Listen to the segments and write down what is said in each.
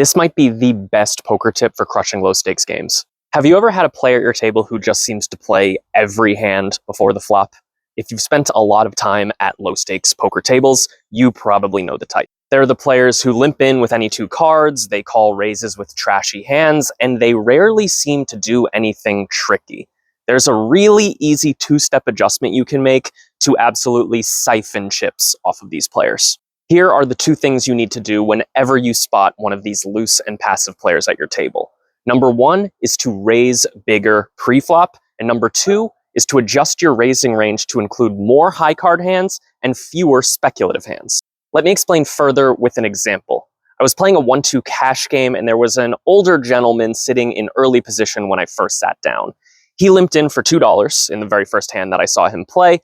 This might be the best poker tip for crushing low stakes games. Have you ever had a player at your table who just seems to play every hand before the flop? If you've spent a lot of time at low stakes poker tables, you probably know the type. They're the players who limp in with any two cards, they call raises with trashy hands, and they rarely seem to do anything tricky. There's a really easy two-step adjustment you can make to absolutely siphon chips off of these players. Here are the two things you need to do whenever you spot one of these loose and passive players at your table. Number one is to raise bigger pre-flop, and number two is to adjust your raising range to include more high card hands and fewer speculative hands. Let me explain further with an example. I was playing a 1-2 cash game, and there was an older gentleman sitting in early position when I first sat down. He limped in for $2 in the very first hand that I saw him play.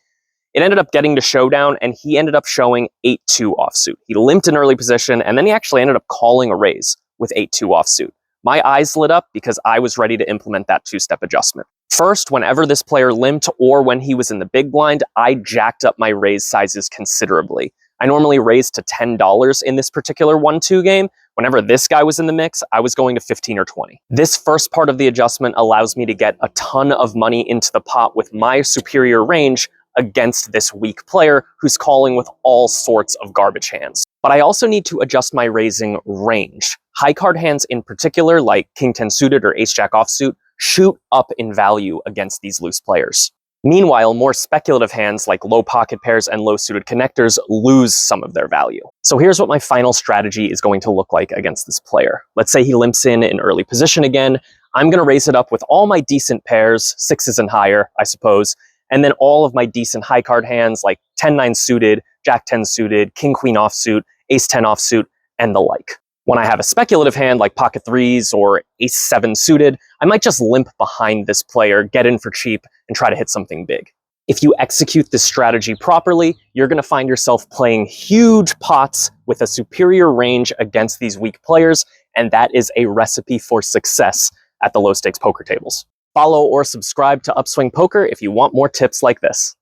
It ended up getting to showdown, and he ended up showing 8-2 offsuit. He limped in early position, and then he actually ended up calling a raise with 8-2 offsuit. My eyes lit up because I was ready to implement that two-step adjustment. First, whenever this player limped or when he was in the big blind, I jacked up my raise sizes considerably. I normally raised to $10 in this particular 1-2 game. Whenever this guy was in the mix, I was going to 15 or 20. This first part of the adjustment allows me to get a ton of money into the pot with my superior range against this weak player who's calling with all sorts of garbage hands. But I also need to adjust my raising range. High card hands in particular, like King 10 suited or Ace Jack offsuit, shoot up in value against these loose players. Meanwhile, more speculative hands like low pocket pairs and low suited connectors lose some of their value. So here's what my final strategy is going to look like against this player. Let's say he limps in early position again. I'm going to raise it up with all my decent pairs, sixes and higher, I suppose, and then all of my decent high card hands like 10-9 suited, Jack 10 suited, King Queen offsuit, Ace 10 offsuit, and the like. When I have a speculative hand like pocket threes or Ace 7 suited, I might just limp behind this player, get in for cheap, and try to hit something big. If you execute this strategy properly, you're going to find yourself playing huge pots with a superior range against these weak players, and that is a recipe for success at the low stakes poker tables. Follow or subscribe to Upswing Poker if you want more tips like this.